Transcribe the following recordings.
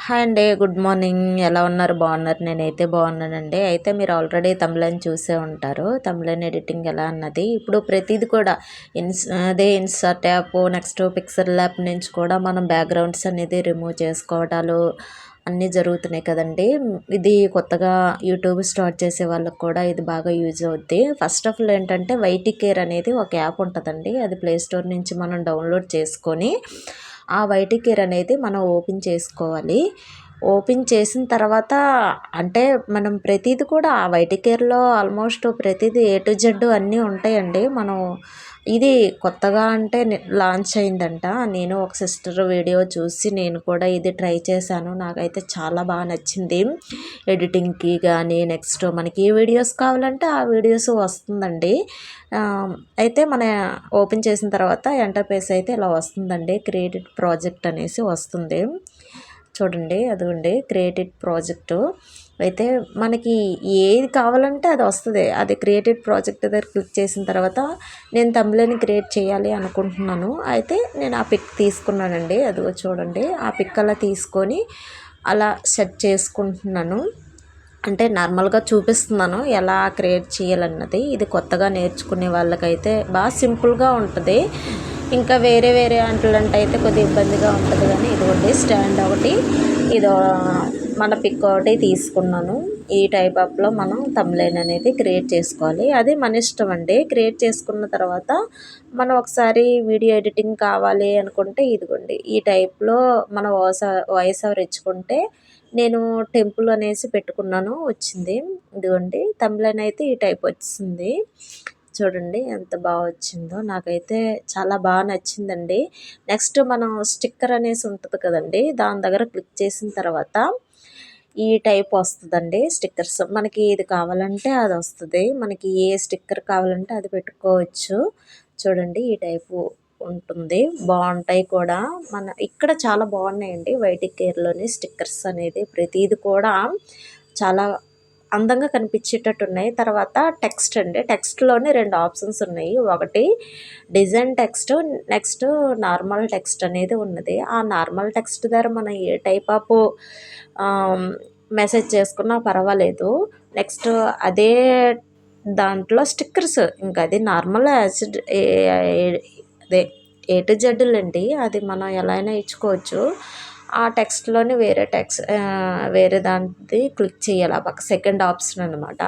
Hi అండి. Good morning. ఎలా ఉన్నారు? బాగున్నారు? నేనైతే బాగున్నానండి. అయితే మీరు ఆల్రెడీ తమిళని చూసే ఉంటారు. తమిళన్ ఎడిటింగ్ ఎలా అన్నది. ఇప్పుడు ప్రతిది కూడా ఇన్స్టార్ట్ యాప్, నెక్స్ట్ పిక్సెల్ ల్యాప్ నుంచి కూడా మనం బ్యాక్గ్రౌండ్స్ అనేది రిమూవ్ చేసుకోవటాలు అన్నీ జరుగుతున్నాయి కదండి. ఇది కొత్తగా యూట్యూబ్ స్టార్ట్ చేసే వాళ్ళకి కూడా ఇది బాగా యూజ్ అవుద్ది. ఫస్ట్ ఆఫ్ ఆల్ ఏంటంటే వైటీ కేర్ అనేది ఒక యాప్ ఉంటుందండి. అది ప్లే స్టోర్ నుంచి మనం డౌన్లోడ్ చేసుకొని ఆ వైటీ కేర్ అనేది మనం ఓపెన్ చేసుకోవాలి. ఓపెన్ చేసిన తర్వాత అంటే మనం ప్రతిది కూడా ఆ వైటీ కేర్లో ఆల్మోస్ట్ ప్రతిదీ ఏ టు జెడ్ అన్నీ ఉంటాయండి. మనం ఇది కొత్తగా అంటే లాంచ్ అయిందంట. నేను ఒక సిస్టర్ వీడియో చూసి నేను కూడా ఇది ట్రై చేశాను. నాకైతే చాలా బాగా నచ్చింది. ఎడిటింగ్కి కానీ నెక్స్ట్ మనకి ఏ వీడియోస్ కావాలంటే ఆ వీడియోస్ వస్తుందండి. అయితే మన ఓపెన్ చేసిన తర్వాత ఎంటర్ప్రైస్ అయితే ఇలా వస్తుందండి. క్రియేటెడ్ ప్రాజెక్ట్ అనేసి వస్తుంది. చూడండి అదిగోండి క్రియేటెడ్ ప్రాజెక్టు. అయితే మనకి ఏది కావాలంటే అది వస్తుంది. అది క్రియేటెడ్ ప్రాజెక్ట్ దగ్గర క్లిక్ చేసిన తర్వాత నేను తమిళని క్రియేట్ చేయాలి అనుకుంటున్నాను. అయితే నేను ఆ పిక్ తీసుకున్నానండి. అదిగో చూడండి ఆ పిక్ అలా తీసుకొని అలా సెట్ చేసుకుంటున్నాను. అంటే నార్మల్గా చూపిస్తున్నాను ఎలా క్రియేట్ చేయాలన్నది. ఇది కొత్తగా నేర్చుకునే వాళ్ళకైతే బాగా సింపుల్గా ఉంటుంది. ఇంకా వేరే వేరే అంటే అయితే కొద్దిగా ఇబ్బందిగా ఉంటుంది. కానీ ఇదిగోండి స్టాండ్ ఒకటి, ఇదో మన పిక్ ఒకటి తీసుకున్నాను. ఈ టైప్ ఆఫ్లో మనం తమ్లైన్ అనేది క్రియేట్ చేసుకోవాలి. అది మన ఇష్టం అండి. క్రియేట్ చేసుకున్న తర్వాత మనం ఒకసారి వీడియో ఎడిటింగ్ కావాలి అనుకుంటే ఇదిగోండి ఈ టైప్లో మన వాయిస్ ఓవర్ ఇచ్చుకుంటే నేను టెంపుల్ అనేసి పెట్టుకున్నాను, వచ్చింది. ఇదిగోండి తమిళన్ అయితే ఈ టైప్ వచ్చింది. చూడండి ఎంత బాగా వచ్చిందో. నాకైతే చాలా బాగా నచ్చిందండి. నెక్స్ట్ మనం స్టిక్కర్ అనేసి ఉంటుంది కదండి, దాని దగ్గర క్లిక్ చేసిన తర్వాత ఈ టైప్ వస్తుందండి స్టిక్కర్స్. మనకి ఇది కావాలంటే అది వస్తుంది. మనకి ఏ స్టిక్కర్ కావాలంటే అది పెట్టుకోవచ్చు. చూడండి ఈ టైపు ఉంటుంది. బాగుంటాయి కూడా. మన ఇక్కడ చాలా బాగున్నాయండి వైటీ కేర్లోని స్టిక్కర్స్ అనేది. ప్రతిది కూడా చాలా అందంగా కనిపించేటట్టు ఉన్నాయి. తర్వాత టెక్స్ట్ అండి. టెక్స్ట్లోనే 2 ఆప్షన్స్ ఉన్నాయి. ఒకటి design text, next normal text అనేది ఉన్నది. ఆ నార్మల్ టెక్స్ట్ ద్వారా మనం ఏ టైప్ ఆఫ్ మెసేజ్ చేసుకున్నా పర్వాలేదు. నెక్స్ట్ అదే దాంట్లో స్టిక్కర్స్ ఇంకా అది నార్మల్ యాసిడ్ అదే ఏ టు జెడ్లండి. అది మనం ఎలా అయినా ఇచ్చుకోవచ్చు. ఆ టెక్స్ట్లోని వేరే దానిది క్లిక్ చేయాలి. ఆ పక్క సెకండ్ ఆప్షన్ అనమాట.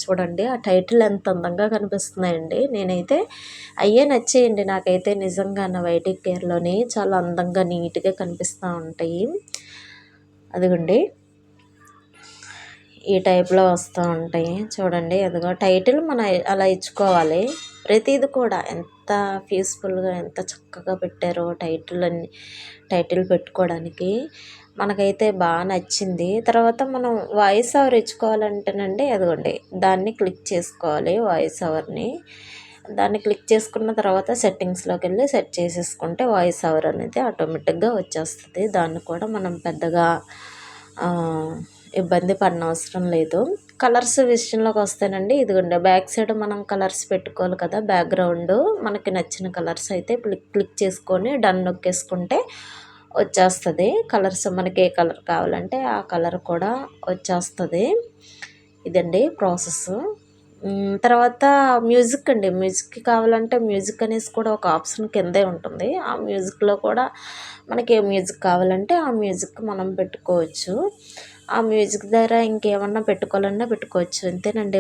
చూడండి ఆ టైటిల్ ఎంత అందంగా కనిపిస్తున్నాయండి. నేనైతే అయ్యే నచ్చేయండి నాకైతే నిజంగా. నా వైటీ కేర్లోని చాలా అందంగా నీట్గా కనిపిస్తూ ఉంటాయి. అదిగోండి ఈ టైప్లో వస్తూ ఉంటాయి. చూడండి అదిగో టైటిల్ మనం అలా ఇచ్చుకోవాలి. ప్రతిది కూడా ఎంత పీస్ఫుల్గా ఎంత చక్కగా పెట్టారో టైటిల్ పెట్టుకోవడానికి. మనకైతే బాగా నచ్చింది. తర్వాత మనం వాయిస్ ఓవర్ ఇచ్చుకోవాలంటేనండి అదిగోండి దాన్ని క్లిక్ చేసుకోవాలి. వాయిస్ ఓవర్ని దాన్ని క్లిక్ చేసుకున్న తర్వాత సెట్టింగ్స్లోకి వెళ్ళి సెట్ చేసేసుకుంటే వాయిస్ ఓవర్ అనేది ఆటోమేటిక్గా వచ్చేస్తుంది. దాన్ని కూడా మనం పెద్దగా ఇబ్బంది పడనవసరం లేదు. కలర్స్ విషయంలోకి వస్తేనండి ఇదిగోండి బ్యాక్ సైడ్ మనం కలర్స్ పెట్టుకోవాలి కదా. బ్యాక్గ్రౌండ్ మనకి నచ్చిన కలర్స్ అయితే క్లిక్ చేసుకొని డన్ నొక్కేసుకుంటే వచ్చేస్తుంది. కలర్స్ మనకి ఏ కలర్ కావాలంటే ఆ కలర్ కూడా వచ్చేస్తుంది. ఇదండి ప్రాసెస్. తర్వాత మ్యూజిక్ అండి. మ్యూజిక్ కావాలంటే మ్యూజిక్ అనేసి కూడా ఒక ఆప్షన్ కిందే ఉంటుంది. ఆ మ్యూజిక్లో కూడా మనకి ఏ మ్యూజిక్ కావాలంటే ఆ మ్యూజిక్ మనం పెట్టుకోవచ్చు. ఆ మ్యూజిక్ ద్వారా ఇంకేమన్నా పెట్టుకోవాలన్నా పెట్టుకోవచ్చు. అంతేనండి.